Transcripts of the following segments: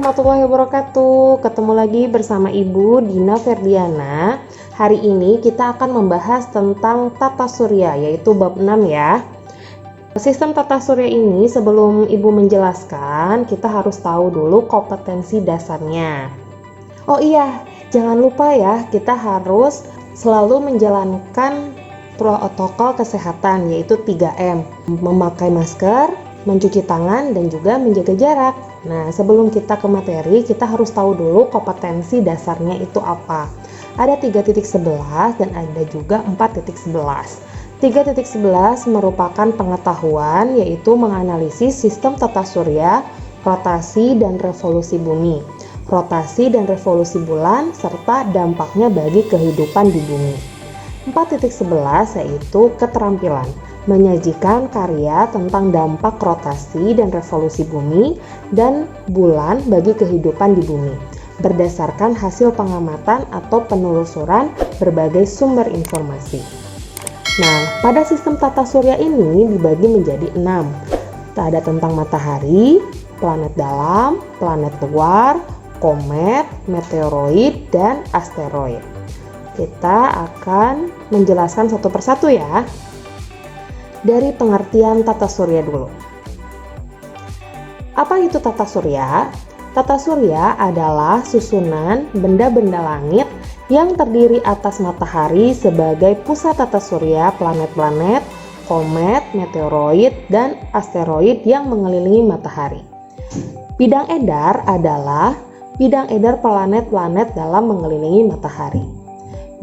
warahmatullahi wabarakatuh. Ketemu lagi bersama Ibu Dina Ferdiana. Hari ini kita akan membahas tentang tata surya, yaitu bab 6 ya. Sistem tata surya ini sebelum Ibu menjelaskan, kita harus tahu dulu kompetensi dasarnya. Oh iya, jangan lupa ya, kita harus selalu menjalankan protokol kesehatan, yaitu 3M. Memakai masker, mencuci tangan, dan juga menjaga jarak. Nah, sebelum kita ke materi, kita harus tahu dulu kompetensi dasarnya itu apa. Ada 3.11 dan ada juga 4.11. 3.11 merupakan pengetahuan, yaitu menganalisis sistem tata surya, rotasi dan revolusi bumi, rotasi dan revolusi bulan, serta dampaknya bagi kehidupan di bumi. 4.11 yaitu keterampilan, menyajikan karya tentang dampak rotasi dan revolusi bumi dan bulan bagi kehidupan di bumi, berdasarkan hasil pengamatan atau penelusuran berbagai sumber informasi. Nah, pada sistem tata surya ini dibagi menjadi 6. Ada tentang matahari, planet dalam, planet luar, komet, meteoroid, dan asteroid. Kita akan menjelaskan satu persatu ya. Dari pengertian tata surya dulu. Apa itu tata surya? Tata surya adalah susunan benda-benda langit yang terdiri atas matahari sebagai pusat tata surya, planet-planet, komet, meteoroid, dan asteroid yang mengelilingi matahari. Bidang edar adalah bidang edar planet-planet dalam mengelilingi matahari.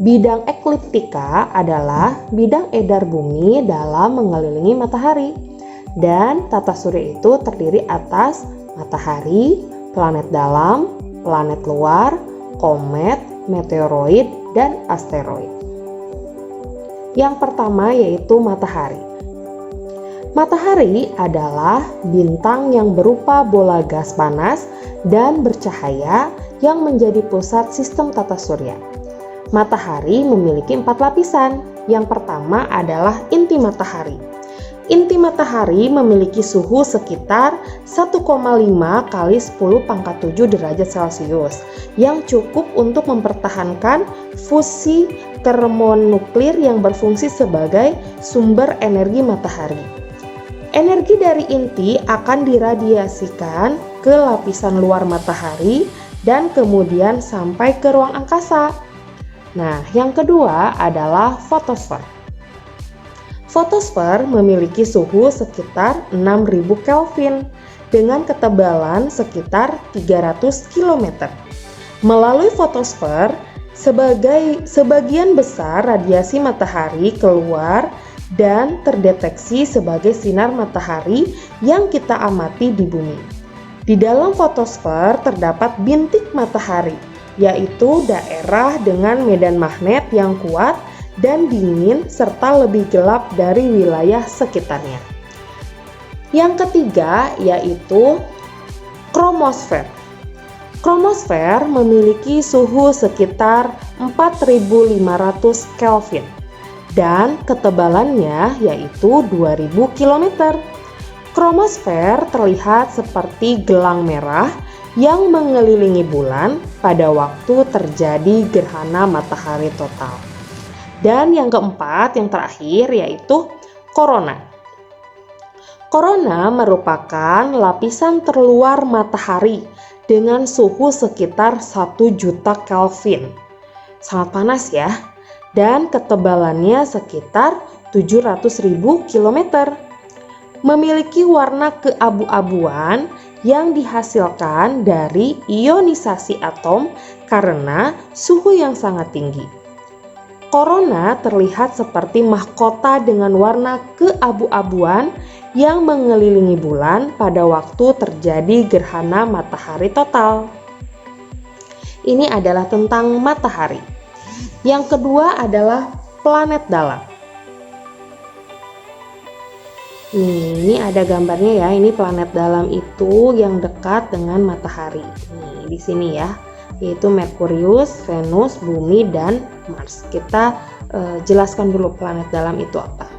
Bidang ekliptika adalah bidang edar bumi dalam mengelilingi matahari. Dan tata surya itu terdiri atas matahari, planet dalam, planet luar, komet, meteoroid, dan asteroid. Yang pertama yaitu matahari. Matahari adalah bintang yang berupa bola gas panas dan bercahaya yang menjadi pusat sistem tata surya. Matahari memiliki 4 lapisan. Yang pertama adalah inti matahari. Inti matahari memiliki suhu sekitar 1,5 kali 10 pangkat 7 derajat Celcius yang cukup untuk mempertahankan fusi termonuklir yang berfungsi sebagai sumber energi matahari. Energi dari inti akan diradiasikan ke lapisan luar matahari dan kemudian sampai ke ruang angkasa. Nah, yang kedua adalah fotosfer. Fotosfer memiliki suhu sekitar 6000 Kelvin dengan ketebalan sekitar 300 km. Melalui fotosfer, sebagian besar radiasi matahari keluar dan terdeteksi sebagai sinar matahari yang kita amati di bumi. Di dalam fotosfer terdapat bintik matahari, yaitu daerah dengan medan magnet yang kuat dan dingin serta lebih gelap dari wilayah sekitarnya. Yang ketiga yaitu kromosfer. Kromosfer memiliki suhu sekitar 4500 Kelvin dan ketebalannya yaitu 2000 km. Kromosfer terlihat seperti gelang merah yang mengelilingi bulan pada waktu terjadi gerhana matahari total. Dan yang keempat, yang terakhir yaitu korona. Korona merupakan lapisan terluar matahari dengan suhu sekitar 1 juta Kelvin. Sangat panas ya. Dan ketebalannya sekitar 700.000 km. Memiliki warna keabu-abuan yang dihasilkan dari ionisasi atom karena suhu yang sangat tinggi. Korona terlihat seperti mahkota dengan warna keabu-abuan yang mengelilingi bulan pada waktu terjadi gerhana matahari total. Ini adalah tentang matahari. Yang kedua adalah planet dalam. Ini ada gambarnya ya. Ini planet dalam itu yang dekat dengan matahari. Nih, di sini ya, yaitu Merkurius, Venus, Bumi, dan Mars. Kita jelaskan dulu planet dalam itu apa.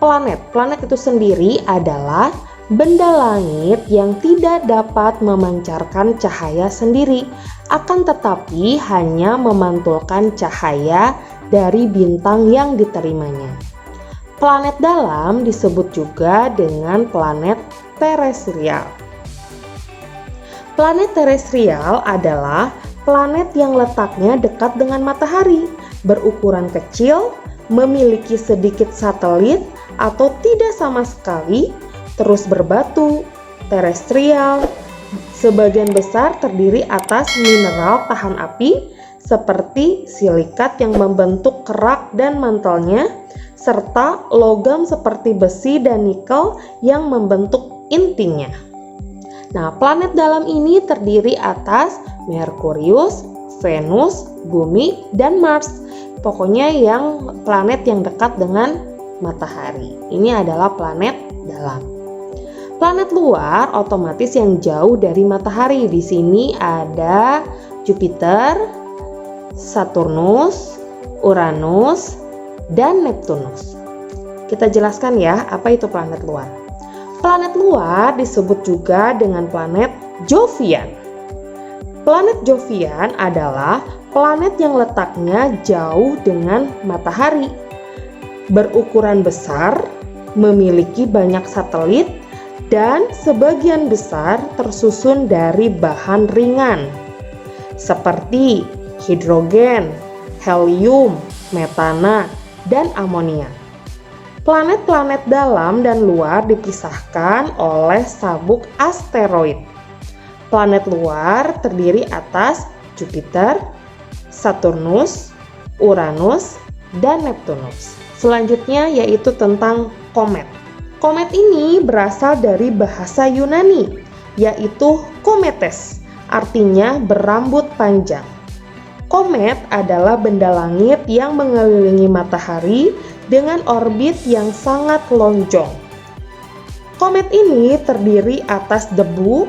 Planet itu sendiri adalah benda langit yang tidak dapat memancarkan cahaya sendiri, akan tetapi hanya memantulkan cahaya dari bintang yang diterimanya. Planet dalam disebut juga dengan planet terestrial. Planet terestrial adalah planet yang letaknya dekat dengan matahari, berukuran kecil, memiliki sedikit satelit atau tidak sama sekali, terus berbatu, terestrial, sebagian besar terdiri atas mineral tahan api seperti silikat yang membentuk kerak dan mantelnya, serta logam seperti besi dan nikel yang membentuk intinya. Nah, planet dalam ini terdiri atas Merkurius, Venus, Bumi, dan Mars. Pokoknya yang planet yang dekat dengan matahari. Ini adalah planet dalam. Planet luar otomatis yang jauh dari matahari. Di sini ada Jupiter, Saturnus, Uranus, dan Neptunus. Kita jelaskan ya, apa itu planet luar. Planet luar disebut juga dengan planet Jovian. Planet Jovian adalah planet yang letaknya jauh dengan matahari, berukuran besar, memiliki banyak satelit, dan sebagian besar tersusun dari bahan ringan seperti hidrogen, helium, metana, dan amonia. Planet-planet dalam dan luar dipisahkan oleh sabuk asteroid. Planet luar terdiri atas Jupiter, Saturnus, Uranus, dan Neptunus. Selanjutnya yaitu tentang komet. Komet ini berasal dari bahasa Yunani, yaitu kometes, artinya berambut panjang. Komet adalah benda langit yang mengelilingi matahari dengan orbit yang sangat lonjong. Komet ini terdiri atas debu,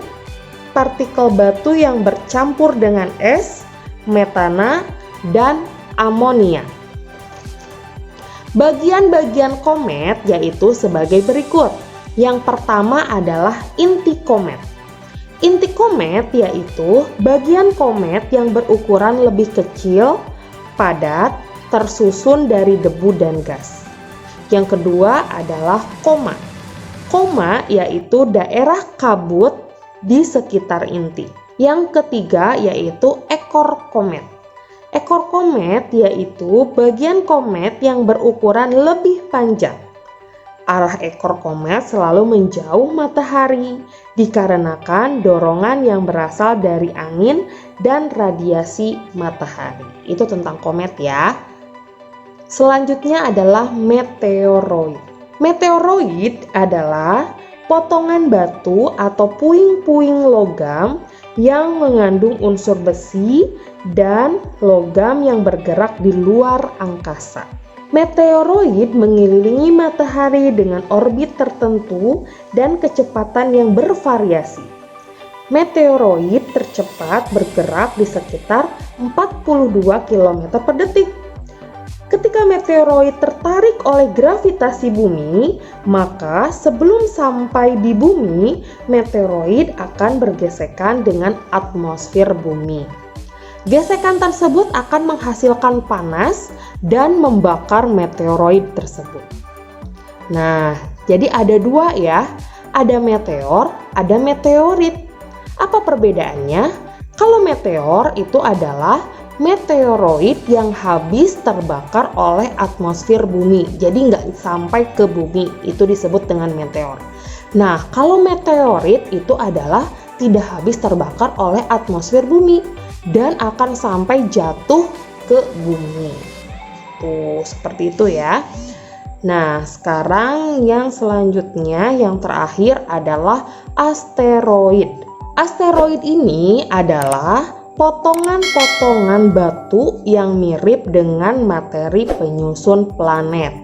partikel batu yang bercampur dengan es, metana, dan amonia. Bagian-bagian komet yaitu sebagai berikut. Yang pertama adalah inti komet. Inti komet yaitu bagian komet yang berukuran lebih kecil, padat, tersusun dari debu dan gas. Yang kedua adalah koma. Koma yaitu daerah kabut di sekitar inti. Yang ketiga yaitu ekor komet. Ekor komet yaitu bagian komet yang berukuran lebih panjang. Arah ekor komet selalu menjauh matahari dikarenakan dorongan yang berasal dari angin dan radiasi matahari. Itu tentang komet ya. Selanjutnya adalah meteoroid. Meteoroid adalah potongan batu atau puing-puing logam yang mengandung unsur besi dan logam yang bergerak di luar angkasa. Meteoroid mengelilingi matahari dengan orbit tertentu dan kecepatan yang bervariasi. Meteoroid tercepat bergerak di sekitar 42 km per detik. Ketika meteoroid tertarik oleh gravitasi bumi, maka sebelum sampai di bumi, meteoroid akan bergesekan dengan atmosfer bumi. Gesekan tersebut akan menghasilkan panas dan membakar meteoroid tersebut. Nah, jadi ada dua ya, ada meteor, ada meteorit. Apa perbedaannya? Kalau meteor itu adalah meteoroid yang habis terbakar oleh atmosfer bumi, jadi nggak sampai ke bumi, itu disebut dengan meteor. Nah, kalau meteorit itu adalah tidak habis terbakar oleh atmosfer bumi dan akan sampai jatuh ke bumi. Tuh, seperti itu ya. Nah, sekarang yang selanjutnya, yang terakhir adalah asteroid. Asteroid ini adalah potongan-potongan batu yang mirip dengan materi penyusun planet.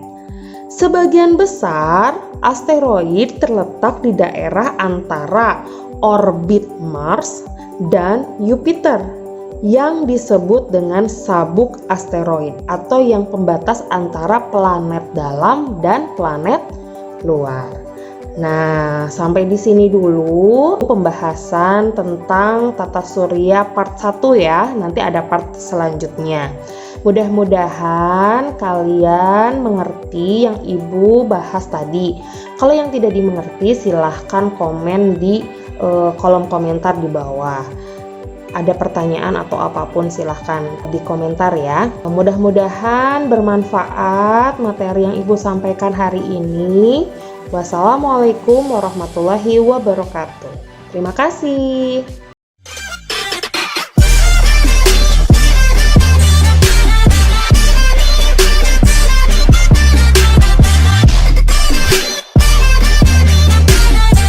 Sebagian besar asteroid terletak di daerah antara orbit Mars dan Jupiter yang disebut dengan sabuk asteroid atau yang pembatas antara planet dalam dan planet luar. Nah, sampai di sini dulu pembahasan tentang tata surya part 1 ya. Nanti ada part selanjutnya. Mudah-mudahan kalian mengerti yang Ibu bahas tadi. Kalau yang tidak dimengerti silahkan komen di kolom komentar di bawah. Ada pertanyaan atau apapun silahkan di komentar ya. Mudah-mudahan bermanfaat materi yang Ibu sampaikan hari ini. Wassalamualaikum warahmatullahi wabarakatuh. Terima kasih.